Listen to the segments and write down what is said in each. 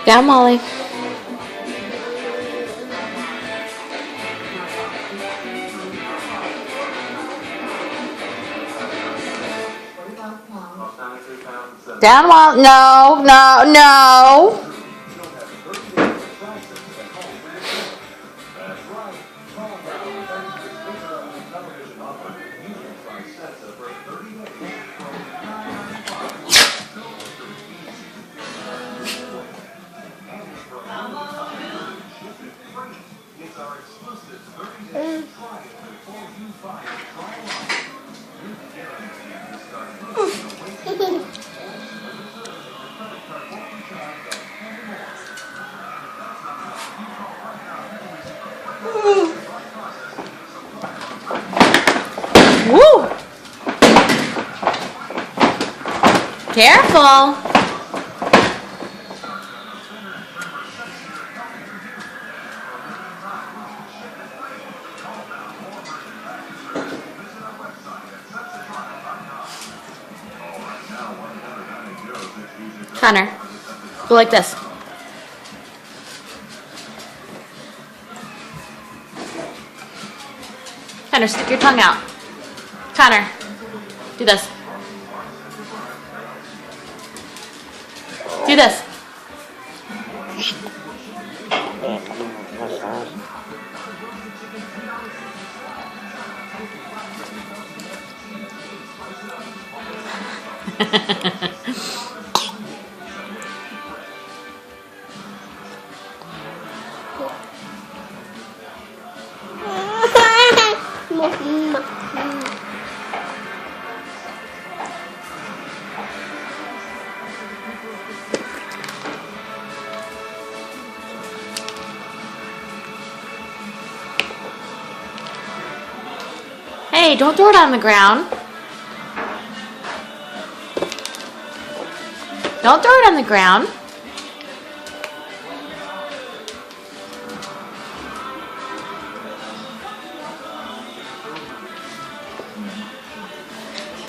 Down, Molly. Down, Molly. No, no, no. Woo! Careful. Connor, go like this. Connor, stick your tongue out. Connor, do this. Do this. Hey, don't throw it on the ground. Don't throw it on the ground.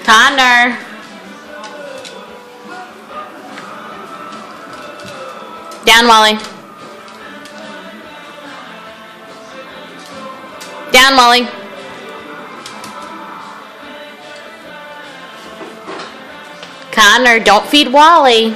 Connor. Down, Molly. Down, Molly. Connor, don't feed Wally.